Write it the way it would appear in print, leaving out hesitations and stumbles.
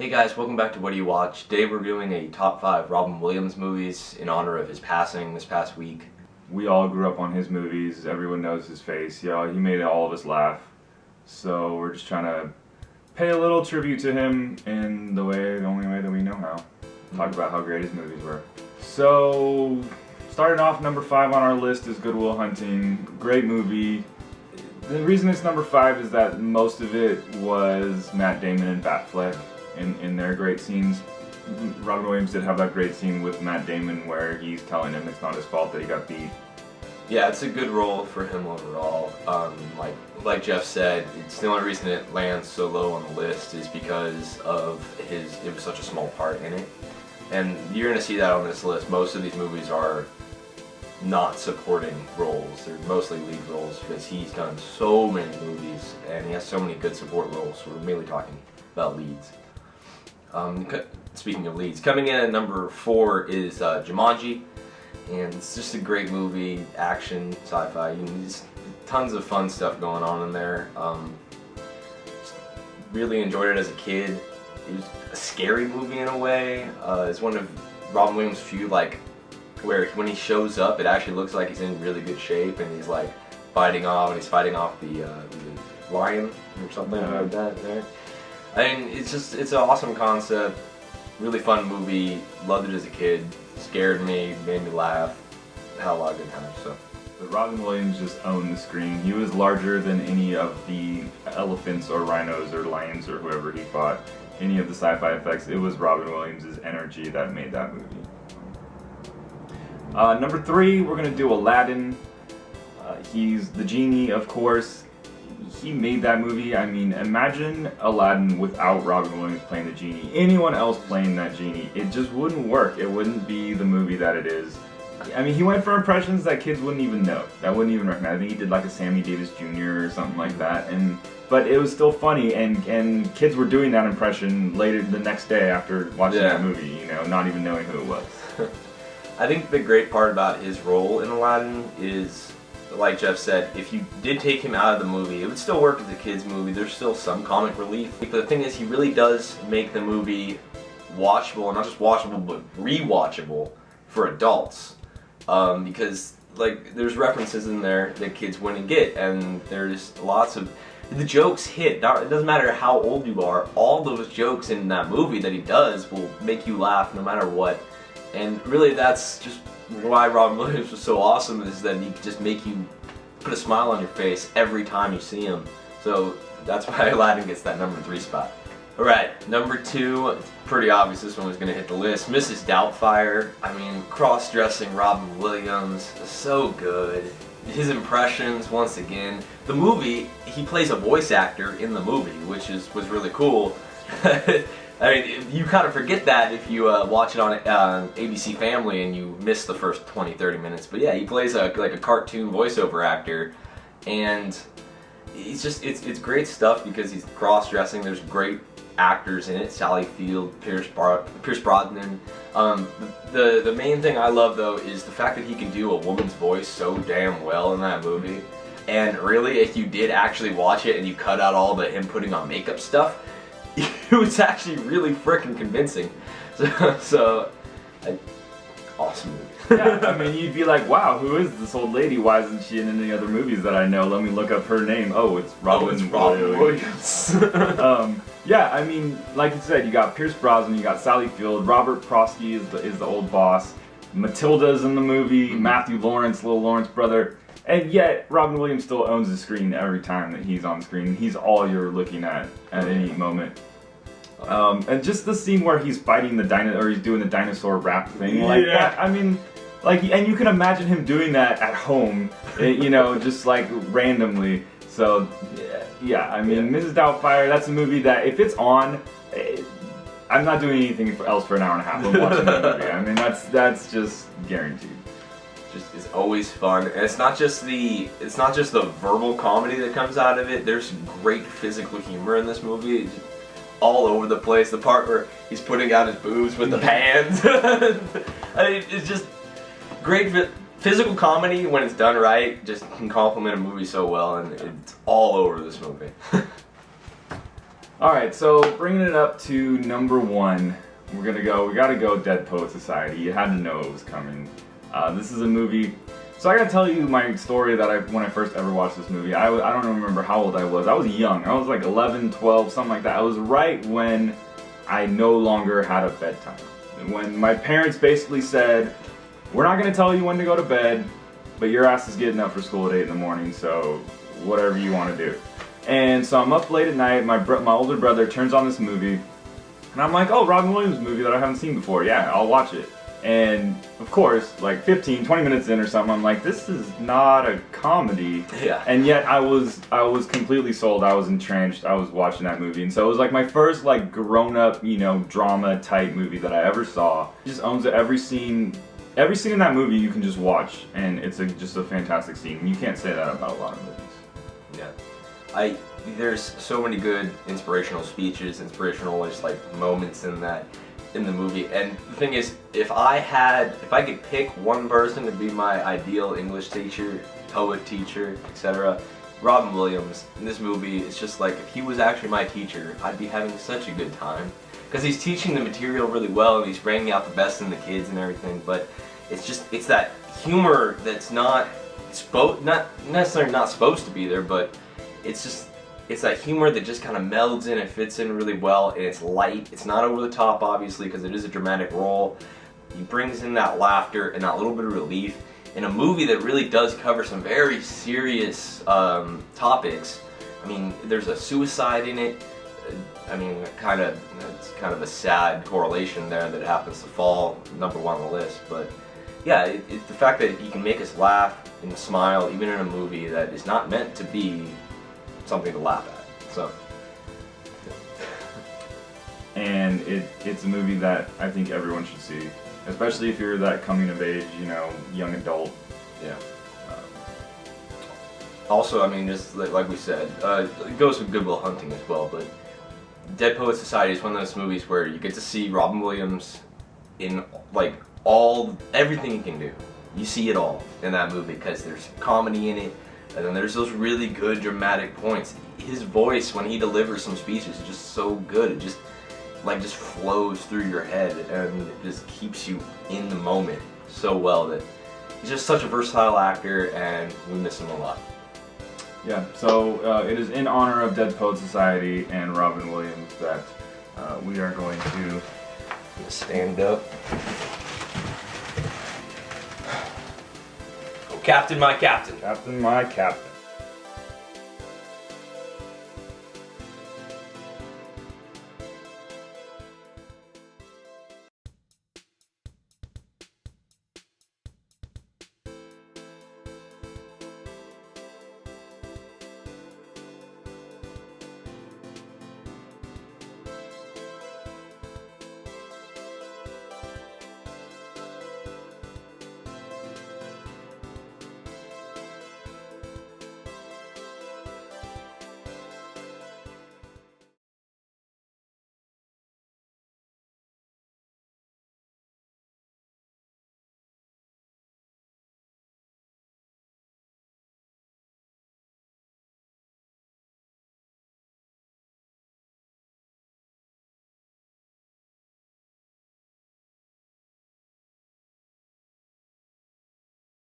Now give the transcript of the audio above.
Hey guys, welcome back to What Do You Watch? Today we're doing a top 5 Robin Williams movies in honor of his passing this past week. We all grew up on his movies, everyone knows his face, he made all of us laugh. So we're just trying to pay a little tribute to him in the only way that we know how. Talk about how great his movies were. So, starting off, number 5 on our list is Good Will Hunting. Great movie. The reason it's number 5 is that most of it was Matt Damon and Batfleck in their great scenes. Robin Williams did have that great scene with Matt Damon where he's telling him it's not his fault that he got beat. Yeah, it's a good role for him overall. Like Jeff said, it's the only reason it lands so low on the list is because of it was such a small part in it. And you're going to see that on this list. Most of these movies are not supporting roles. They're mostly lead roles because he's done so many movies and he has so many good support roles. So we're mainly talking about leads. Speaking of leads, coming in at number 4 is Jumanji, and it's just a great movie, action, sci-fi, just tons of fun stuff going on in there. Really enjoyed it as a kid. It was a scary movie in a way. It's one of Robin Williams' few where when he shows up, it actually looks like he's in really good shape, and he's fighting off the lion or something like that there. I mean, it's an awesome concept, really fun movie, loved it as a kid, scared me, made me laugh, had a lot of good times, so. But Robin Williams just owned the screen. He was larger than any of the elephants or rhinos or lions or whoever he fought, any of the sci-fi effects. It was Robin Williams' energy that made that movie. Number 3, we're going to do Aladdin. He's the genie, of course. He made that movie. I mean, imagine Aladdin without Robin Williams playing the genie. Anyone else playing that genie, it just wouldn't work. It wouldn't be the movie that it is. I mean, he went for impressions that kids wouldn't even know, that wouldn't even recognize. I think he did a Sammy Davis Jr. or something like that, but it was still funny, and kids were doing that impression later the next day after watching that movie, not even knowing who it was. I think the great part about his role in Aladdin is, like Jeff said, if you did take him out of the movie, it would still work as a kid's movie. There's still some comic relief. But the thing is, he really does make the movie watchable, and not just watchable, but rewatchable for adults. Because there's references in there that kids wouldn't get, and there's lots of the jokes hit. It doesn't matter how old you are. All those jokes in that movie that he does will make you laugh no matter what. And really, that's just why Robin Williams was so awesome, is that he could just make you put a smile on your face every time you see him. So that's why Aladdin gets that number 3 spot. Alright, number 2, it's pretty obvious this one was going to hit the list. Mrs. Doubtfire. I mean, cross-dressing Robin Williams, so good. His impressions, once again. The movie, he plays a voice actor in the movie, which was really cool. I mean, you kind of forget that if you watch it on ABC Family and you miss the first 20-30 minutes. But yeah, he plays a cartoon voiceover actor, and it's great stuff because he's cross-dressing. There's great actors in it: Sally Field, Pierce Brosnan. The main thing I love though is the fact that he can do a woman's voice so damn well in that movie. And really, if you did actually watch it and you cut out all the him putting on makeup stuff, it was actually really freaking convincing. Awesome movie. Yeah, I mean, you'd be like, wow, who is this old lady? Why isn't she in any other movies that I know? Let me look up her name. Oh, it's Robin Williams. Yeah, I mean, like you said, you got Pierce Brosnan, you got Sally Field, Robert Prosky is the old boss, Matilda's in the movie, Matthew Lawrence, little Lawrence brother. And yet, Robin Williams still owns the screen every time that he's on screen. He's all you're looking at any moment. And just the scene where he's fighting he's doing the dinosaur rap thing that. I mean, and you can imagine him doing that at home, just randomly. So, yeah. I mean, Mrs. Doubtfire. That's a movie that if it's on, I'm not doing anything else for an hour and a half. I'm watching that movie. I mean, that's just guaranteed. Just is always fun, and it's not just the verbal comedy that comes out of it. There's great physical humor in this movie, all over the place. The part where he's putting out his boobs with the pans, I mean, it's just great physical comedy when it's done right. Just can complement a movie so well, and it's all over this movie. All right, so bringing it up to number 1, we gotta go Dead Poet Society. You had to know it was coming. This is a movie. So I gotta tell you my story that when I first ever watched this movie. I don't remember how old I was. I was young. I was like 11, 12, something like that. I was right when I no longer had a bedtime. When my parents basically said, we're not gonna tell you when to go to bed, but your ass is getting up for school at 8 in the morning, so whatever you want to do. And so I'm up late at night, my older brother turns on this movie, and I'm like, oh, Robin Williams movie that I haven't seen before, yeah, I'll watch it. And of course, like 15, 20 minutes in or something, I'm like, this is not a comedy. Yeah. And yet I was completely sold, I was entrenched, I was watching that movie. And so it was like my first like grown-up, drama type movie that I ever saw. It just owns it. Every scene in that movie you can just watch, and it's just a fantastic scene. And you can't say that about a lot of movies. Yeah. There's so many good inspirational speeches, inspirational just like moments in the movie. And the thing is, if I could pick one person to be my ideal English teacher, poet teacher, etc., Robin Williams in this movie, it's just like, if he was actually my teacher, I'd be having such a good time. Because he's teaching the material really well, and he's bringing out the best in the kids and everything, but it's that humor that's not necessarily not supposed to be there, but it's that humor that just kind of melds in and fits in really well, and it's light. It's not over the top, obviously, because it is a dramatic role. He brings in that laughter and that little bit of relief in a movie that really does cover some very serious topics. I mean, there's a suicide in it. I mean, it's kind of a sad correlation there that happens to fall number 1 on the list. But yeah, the fact that he can make us laugh and smile even in a movie that is not meant to be something to laugh at. So, and it's a movie that I think everyone should see, especially if you're that coming of age, young adult. Yeah. Also, I mean, just like we said, it goes with Good Will Hunting as well, but Dead Poet Society is one of those movies where you get to see Robin Williams in like everything he can do. You see it all in that movie because there's comedy in it, and then there's those really good dramatic points. His voice when he delivers some speeches is just so good. It just flows through your head and it just keeps you in the moment so well that he's just such a versatile actor, and we miss him a lot. Yeah, so it is in honor of Dead Poet Society and Robin Williams that we are going to stand up. Oh, Captain, my captain. Captain, my captain.